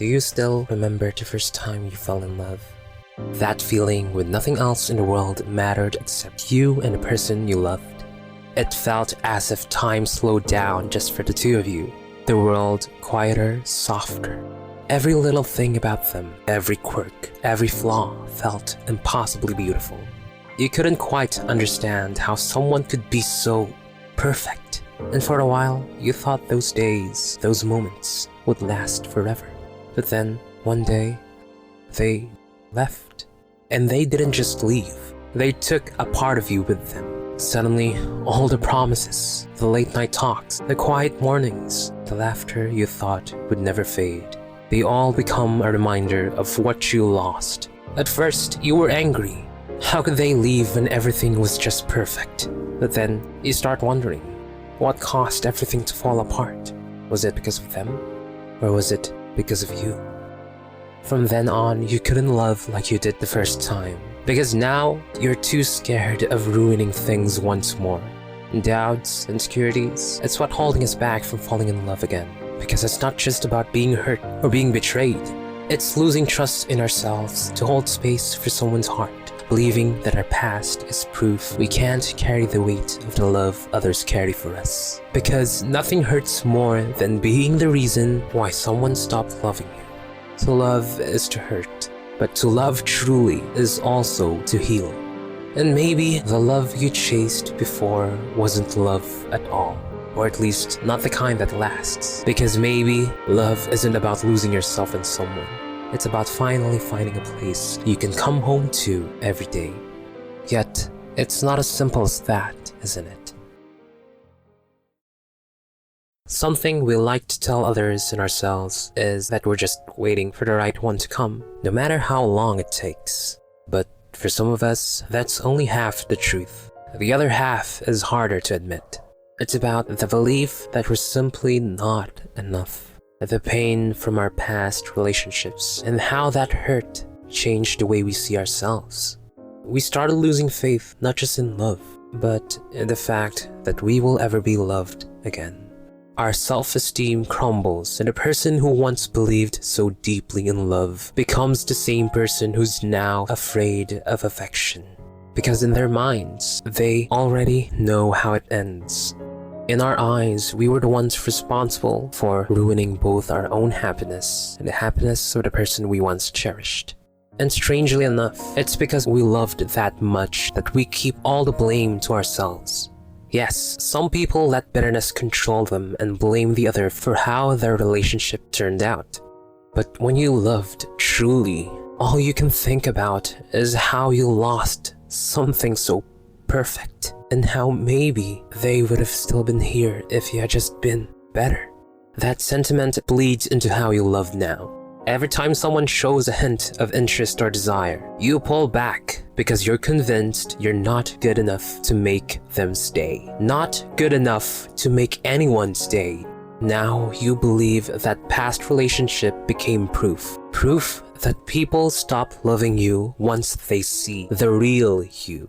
Do you still remember the first time you fell in love? That feeling when nothing else in the world mattered except you and the person you loved. It felt as if time slowed down just for the two of you. The world quieter, softer. Every little thing about them, every quirk, every flaw felt impossibly beautiful. You couldn't quite understand how someone could be so perfect. And for a while, you thought those days, those moments would last forever. But then, one day, they left. And they didn't just leave. They took a part of you with them. Suddenly, all the promises, the late night talks, the quiet mornings, the laughter you thought would never fade, they all become a reminder of what you lost. At first, you were angry. How could they leave when everything was just perfect? But then, you start wondering, what caused everything to fall apart? Was it because of them? Or was it because of you? From then on, you couldn't love like you did the first time. Because now, you're too scared of ruining things once more. Doubts, insecurities, it's what holding us back from falling in love again. Because it's not just about being hurt or being betrayed. It's losing trust in ourselves to hold space for someone's heart. Believing that our past is proof we can't carry the weight of the love others carry for us. Because nothing hurts more than being the reason why someone stopped loving you. To love is to hurt, but to love truly is also to heal. And maybe the love you chased before wasn't love at all. Or at least not the kind that lasts. Because maybe love isn't about losing yourself in someone. It's about finally finding a place you can come home to every day. Yet, it's not as simple as that, isn't it? Something we like to tell others and ourselves is that we're just waiting for the right one to come, no matter how long it takes. But for some of us, that's only half the truth. The other half is harder to admit. It's about the belief that we're simply not enough. The pain from our past relationships and how that hurt changed the way we see ourselves. We started losing faith not just in love, but in the fact that we will ever be loved again. Our self-esteem crumbles and the person who once believed so deeply in love becomes the same person who's now afraid of affection. Because in their minds, they already know how it ends. In our eyes, we were the ones responsible for ruining both our own happiness and the happiness of the person we once cherished. And strangely enough, it's because we loved that much that we keep all the blame to ourselves. Yes, some people let bitterness control them and blame the other for how their relationship turned out. But when you loved truly, all you can think about is how you lost something so perfect. And how maybe they would have still been here if you had just been better. That sentiment bleeds into how you love now. Every time someone shows a hint of interest or desire, you pull back because you're convinced you're not good enough to make them stay. Not good enough to make anyone stay. Now you believe that past relationship became proof. Proof that people stop loving you once they see the real you.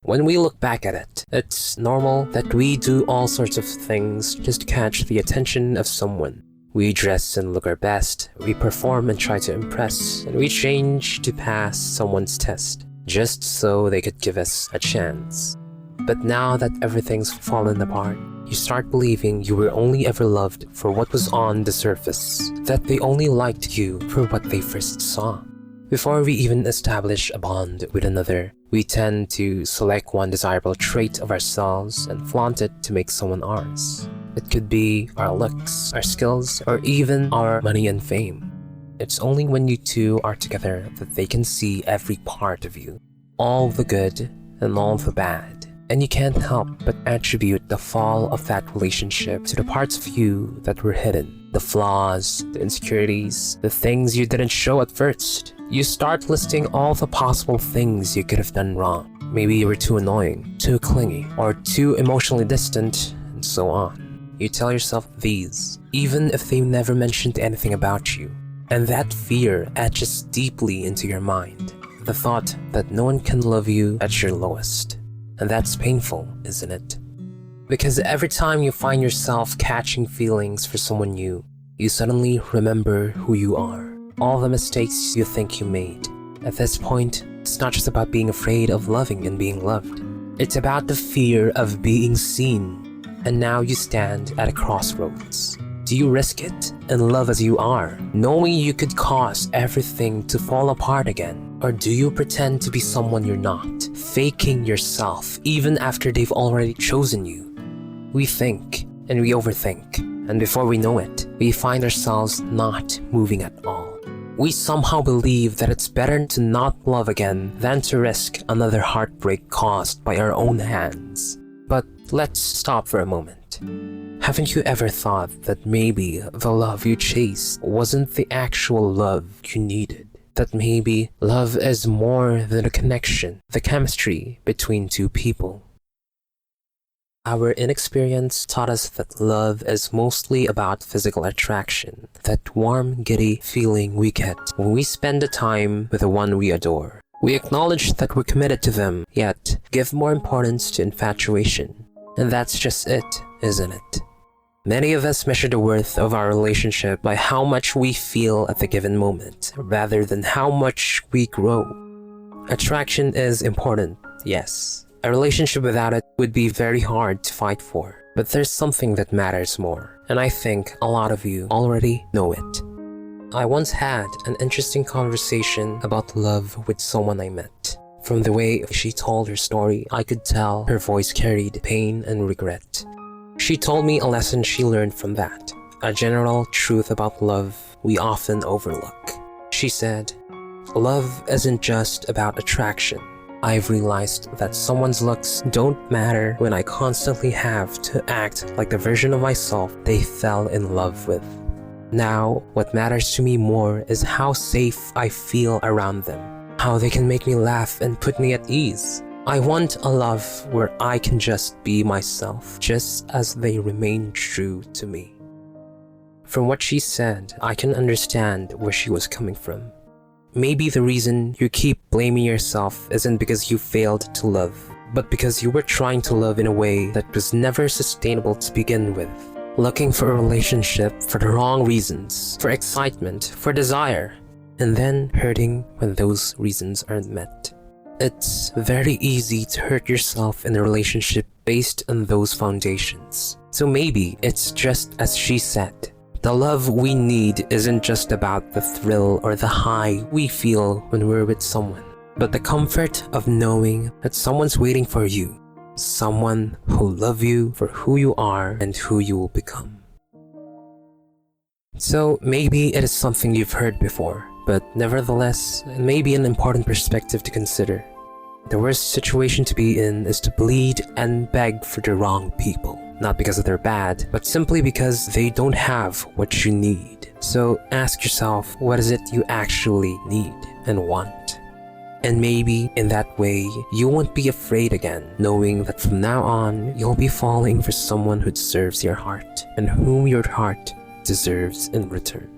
When we look back at it, it's normal that we do all sorts of things just to catch the attention of someone. We dress and look our best, we perform and try to impress, and we change to pass someone's test, just so they could give us a chance. But now that everything's fallen apart, you start believing you were only ever loved for what was on the surface, that they only liked you for what they first saw. Before we even establish a bond with another, we tend to select one desirable trait of ourselves and flaunt it to make someone ours. It could be our looks, our skills, or even our money and fame. It's only when you two are together that they can see every part of you, all the good and all the bad. And you can't help but attribute the fall of that relationship to the parts of you that were hidden. The flaws, the insecurities, the things you didn't show at first. You start listing all the possible things you could have done wrong. Maybe you were too annoying, too clingy, or too emotionally distant, and so on. You tell yourself these, even if they never mentioned anything about you. And that fear etches deeply into your mind. The thought that no one can love you at your lowest. And that's painful, isn't it? Because every time you find yourself catching feelings for someone new, You suddenly remember who you are, all the mistakes you think you made. At this point, it's not just about being afraid of loving and being loved. It's about the fear of being seen. And now you stand at a crossroads. Do you risk it and love as you are, knowing you could cause everything to fall apart again? Or do you pretend to be someone you're not, faking yourself even after they've already chosen you? We think and we overthink, and before we know it, we find ourselves not moving at all. We somehow believe that it's better to not love again than to risk another heartbreak caused by our own hands. But let's stop for a moment. Haven't you ever thought that maybe the love you chased wasn't the actual love you needed? That maybe love is more than a connection, the chemistry between two people? Our inexperience taught us that love is mostly about physical attraction, that warm, giddy feeling we get when we spend the time with the one we adore. We acknowledge that we're committed to them, yet give more importance to infatuation. And that's just it, isn't it? Many of us measure the worth of our relationship by how much we feel at the given moment, rather than how much we grow. Attraction is important, yes. A relationship without it would be very hard to fight for. But there's something that matters more, and I think a lot of you already know it. I once had an interesting conversation about love with someone I met. From the way she told her story, I could tell her voice carried pain and regret. She told me a lesson she learned from that, a general truth about love we often overlook. She said, "Love isn't just about attraction. I've realized that someone's looks don't matter when I constantly have to act like the version of myself they fell in love with. Now, what matters to me more is how safe I feel around them, how they can make me laugh and put me at ease. I want a love where I can just be myself, just as they remain true to me." From what she said, I can understand where she was coming from. Maybe the reason you keep blaming yourself isn't because you failed to love, but because you were trying to love in a way that was never sustainable to begin with. Looking for a relationship for the wrong reasons, for excitement, for desire, and then hurting when those reasons aren't met. It's very easy to hurt yourself in a relationship based on those foundations. So maybe it's just as she said. The love we need isn't just about the thrill or the high we feel when we're with someone, but the comfort of knowing that someone's waiting for you, someone who loves you for who you are and who you will become. So maybe it is something you've heard before, but nevertheless, it may be an important perspective to consider. The worst situation to be in is to bleed and beg for the wrong people. Not because they're bad, but simply because they don't have what you need. So ask yourself, what is it you actually need and want? And maybe in that way, you won't be afraid again, knowing that from now on, you'll be falling for someone who deserves your heart and whom your heart deserves in return.